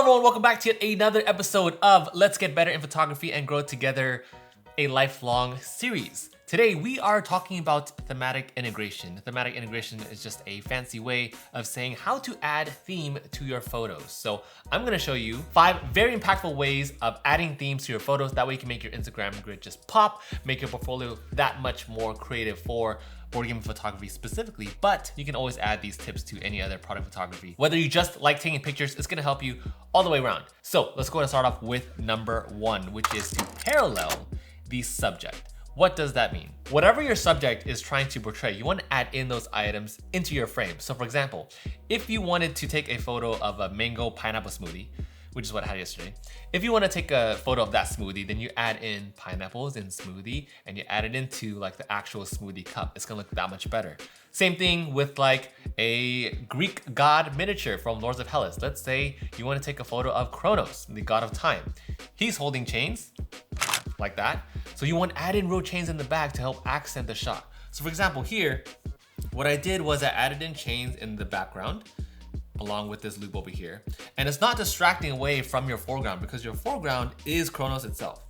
everyone, welcome back to yet another episode of Let's Get Better in Photography and Grow Together, a lifelong series. Today we are talking about thematic integration. Thematic integration is just a fancy way of saying how to add theme to your photos. So I'm gonna show you 5 very impactful ways of adding themes to your photos. That way you can make your Instagram grid just pop, make your portfolio that much more creative for board game photography specifically, but you can always add these tips to any other product photography. Whether you just like taking pictures, it's gonna help you all the way around. So let's go and start off with number 1, which is to parallel the subject. What does that mean? Whatever your subject is trying to portray, you want to add in those items into your frame. So for example, if you wanted to take a photo of a mango pineapple smoothie, which is what I had yesterday. If you want to take a photo of that smoothie, then you add in pineapples in smoothie and you add it into like the actual smoothie cup. It's gonna look that much better. Same thing with like a Greek god miniature from Lords of Hellas. Let's say you want to take a photo of Kronos, the god of time. He's holding chains like that. So you want to add in real chains in the back to help accent the shot. So for example, here, what I did was I added in chains in the background along with this loop over here. And it's not distracting away from your foreground because your foreground is Kronos itself.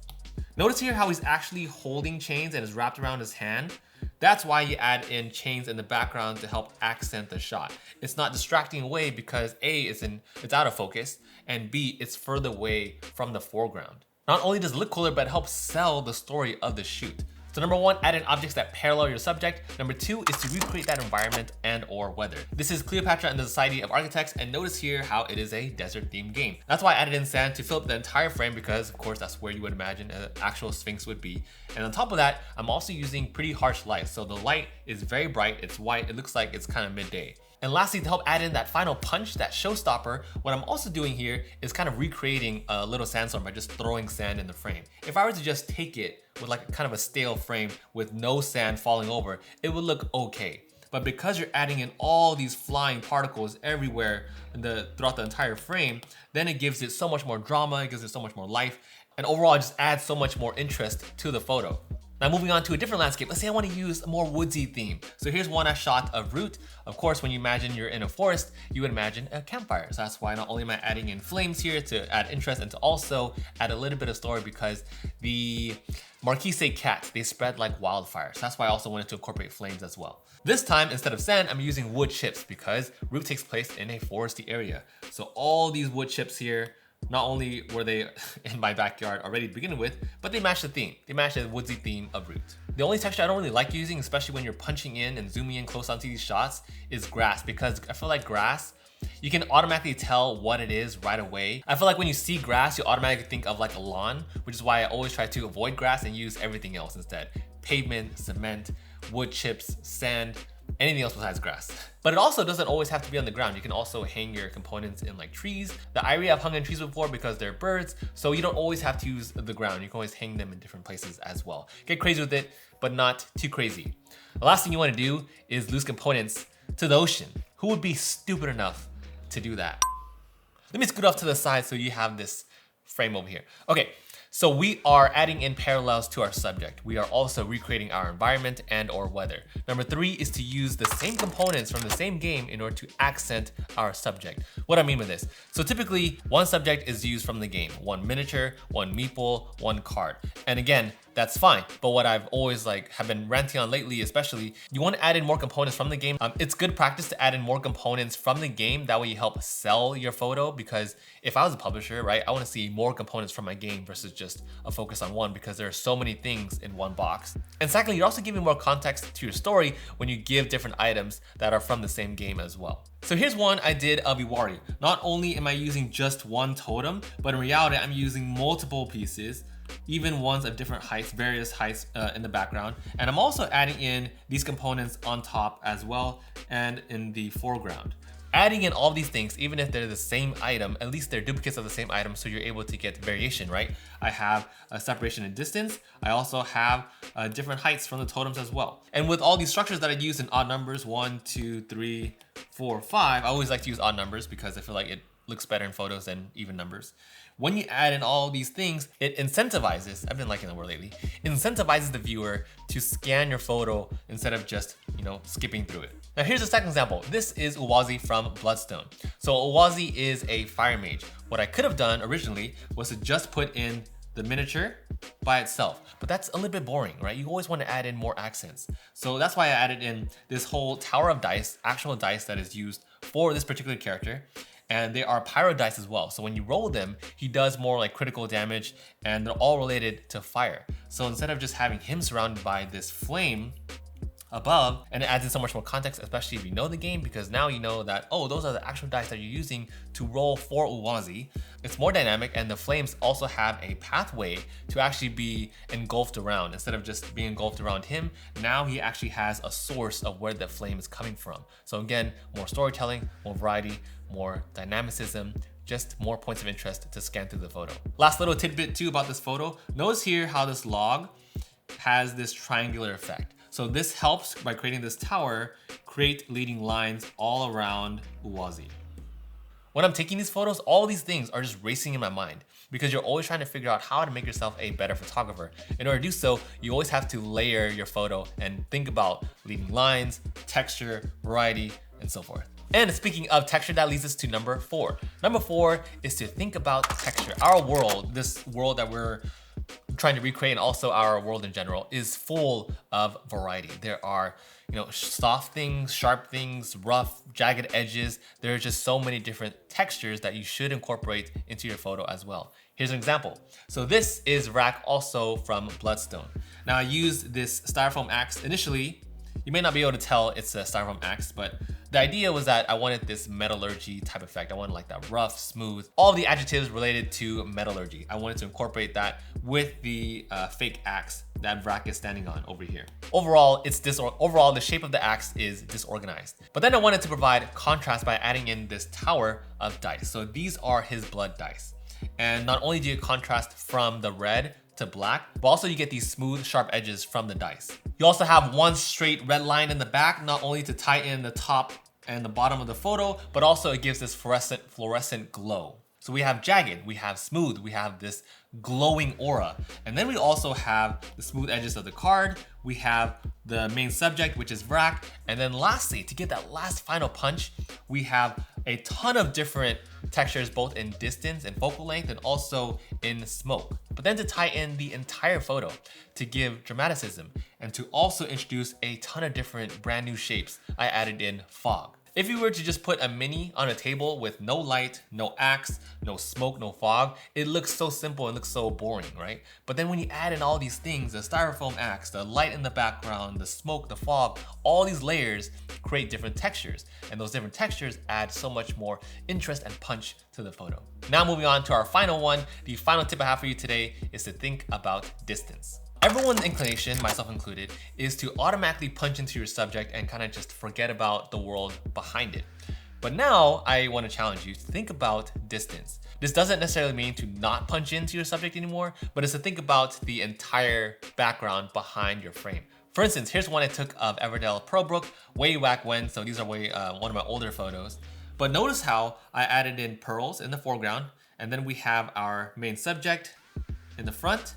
Notice here how he's actually holding chains and it's wrapped around his hand. That's why you add in chains in the background to help accent the shot. It's not distracting away because A, it's out of focus, and B, it's further away from the foreground. Not only does it look cooler, but it helps sell the story of the shoot. So number 1, add in objects that parallel your subject. Number 2 is to recreate that environment and or weather. This is Cleopatra and the Society of Architects, and notice here how it is a desert themed game. That's why I added in sand to fill up the entire frame because of course that's where you would imagine an actual Sphinx would be. And on top of that, I'm also using pretty harsh light. So the light is very bright, it's white, it looks like it's kind of midday. And lastly, to help add in that final punch, that showstopper, what I'm also doing here is kind of recreating a little sandstorm by just throwing sand in the frame. If I were to just take it with like kind of a stale frame with no sand falling over, it would look okay. But because you're adding in all these flying particles everywhere throughout the entire frame, then it gives it so much more drama, it gives it so much more life, and overall it just adds so much more interest to the photo. Now moving on to a different landscape, let's say I want to use a more woodsy theme. So here's one I shot of Root. Of course, when you imagine you're in a forest, you would imagine a campfire. So that's why not only am I adding in flames here to add interest and to also add a little bit of story because the Marquise cats, they spread like wildfire. So that's why I also wanted to incorporate flames as well. This time, instead of sand, I'm using wood chips because Root takes place in a foresty area. So all these wood chips here, not only were they in my backyard already to begin with, but they match the theme. They match the woodsy theme of Root. The only texture I don't really like using, especially when you're punching in and zooming in close onto these shots, is grass because I feel like grass, you can automatically tell what it is right away. I feel like when you see grass, you automatically think of like a lawn, which is why I always try to avoid grass and use everything else instead. Pavement, cement, wood chips, sand, anything else besides grass. But it also doesn't always have to be on the ground. You can also hang your components in like trees. The irie I've hung in trees before because they're birds, so you don't always have to use the ground. You can always hang them in different places as well. Get crazy with it, but not too crazy. The last thing you want to do is lose components to the ocean. Who would be stupid enough to do that? Let me scoot off to the side so you have this frame over here. Okay. So we are adding in parallels to our subject. We are also recreating our environment and or weather. Number 3 is to use the same components from the same game in order to accent our subject. What I mean by this, so typically one subject is used from the game, one miniature, one meeple, one card. And again, that's fine. But what I've always have been ranting on lately, especially, you want to add in more components from the game. It's good practice to add in more components from the game. That way you help sell your photo because if I was a publisher, right, I want to see more components from my game versus just a focus on one because there are so many things in one box. And secondly, you're also giving more context to your story when you give different items that are from the same game as well. So here's one I did of Iwari. Not only am I using just one totem, but in reality, I'm using multiple pieces, even ones of different heights, various heights in the background. And I'm also adding in these components on top as well and in the foreground. Adding in all these things, even if they're the same item, at least they're duplicates of the same item, so you're able to get variation, right? I have a separation in distance. I also have different heights from the totems as well. And with all these structures that I use in odd numbers, 1, 2, 3, 4, 5, I always like to use odd numbers because I feel like it looks better in photos than even numbers. When you add in all these things, it incentivizes, I've been liking the word lately, incentivizes the viewer to scan your photo instead of just, skipping through it. Now here's a second example. This is Uwazi from Bloodstone. So Uwazi is a fire mage. What I could have done originally was to just put in the miniature by itself, but that's a little bit boring, right? You always want to add in more accents. So that's why I added in this whole tower of dice, actual dice that is used for this particular character. And they are pyro dice as well. So when you roll them, he does more like critical damage, and they're all related to fire. So instead of just having him surrounded by this flame above, and it adds in so much more context, especially if you know the game, because now you know that, oh, those are the actual dice that you're using to roll for Uwazi. It's more dynamic, and the flames also have a pathway to actually be engulfed around. Instead of just being engulfed around him, now he actually has a source of where the flame is coming from. So again, more storytelling, more variety, more dynamicism, just more points of interest to scan through the photo. Last little tidbit too about this photo. Notice here how this log has this triangular effect. So this helps by creating this tower, create leading lines all around Uwazi. When I'm taking these photos, all these things are just racing in my mind because you're always trying to figure out how to make yourself a better photographer. In order to do so, you always have to layer your photo and think about leading lines, texture, variety, and so forth. And speaking of texture, that leads us to number 4. Number 4 is to think about texture. Our world, this world that we're trying to recreate, and also our world in general, is full of variety. There are, soft things, sharp things, rough, jagged edges. There are just so many different textures that you should incorporate into your photo as well. Here's an example. So this is Rack, also from Bloodstone. Now I used this styrofoam axe initially. You may not be able to tell it's a styrofoam axe, but the idea was that I wanted this metallurgy type effect. I wanted like that rough, smooth, all the adjectives related to metallurgy. I wanted to incorporate that with the fake axe that Vrak is standing on over here. Overall, the shape of the axe is disorganized. But then I wanted to provide contrast by adding in this tower of dice. So these are his blood dice. And not only do you contrast from the red to black, but also you get these smooth, sharp edges from the dice. You also have one straight red line in the back, not only to tie in the top and the bottom of the photo, but also it gives this fluorescent glow. So we have jagged, we have smooth, we have this glowing aura. And then we also have the smooth edges of the card. We have the main subject, which is Vrak. And then lastly, to get that last final punch, we have a ton of different textures, both in distance and focal length, and also in smoke. But then to tie in the entire photo, to give dramaticism, and to also introduce a ton of different brand new shapes, I added in fog. If you were to just put a mini on a table with no light, no axe, no smoke, no fog, it looks so simple and looks so boring, right? But then when you add in all these things, the styrofoam axe, the light in the background, the smoke, the fog, all these layers create different textures. And those different textures add so much more interest and punch to the photo. Now moving on to our final one, the final tip I have for you today is to think about distance. Everyone's inclination, myself included, is to automatically punch into your subject and kind of just forget about the world behind it. But now I want to challenge you to think about distance. This doesn't necessarily mean to not punch into your subject anymore, but it's to think about the entire background behind your frame. For instance, here's one I took of Everdell Pearlbrook way back when, so these are one of my older photos. But notice how I added in pearls in the foreground, and then we have our main subject in the front,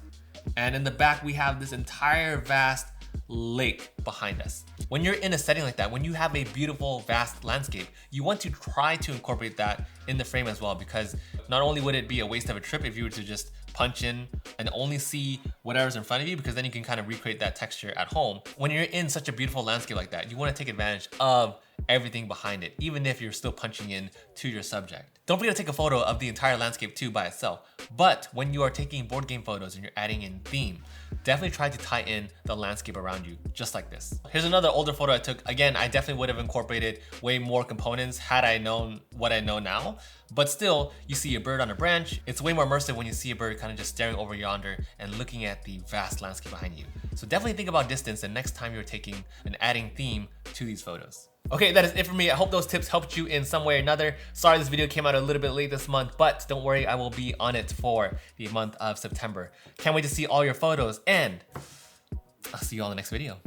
and in the back, we have this entire vast lake behind us. When you're in a setting like that, when you have a beautiful, vast landscape, you want to try to incorporate that in the frame as well, because not only would it be a waste of a trip if you were to just punch in and only see whatever's in front of you, because then you can kind of recreate that texture at home. When you're in such a beautiful landscape like that, you want to take advantage of everything behind it, even if you're still punching in to your subject. Don't forget to take a photo of the entire landscape too by itself. But when you are taking board game photos and you're adding in theme, definitely try to tie in the landscape around you, just like this. Here's another older photo I took. Again, I definitely would have incorporated way more components had I known what I know now. But still, you see a bird on a branch. It's way more immersive when you see a bird kind of just staring over yonder and looking at the vast landscape behind you. So definitely think about distance the next time you're taking and adding theme to these photos. Okay, that is it for me. I hope those tips helped you in some way or another. Sorry this video came out a little bit late this month, but don't worry, I will be on it for the month of September. Can't wait to see all your photos, and I'll see you all in the next video.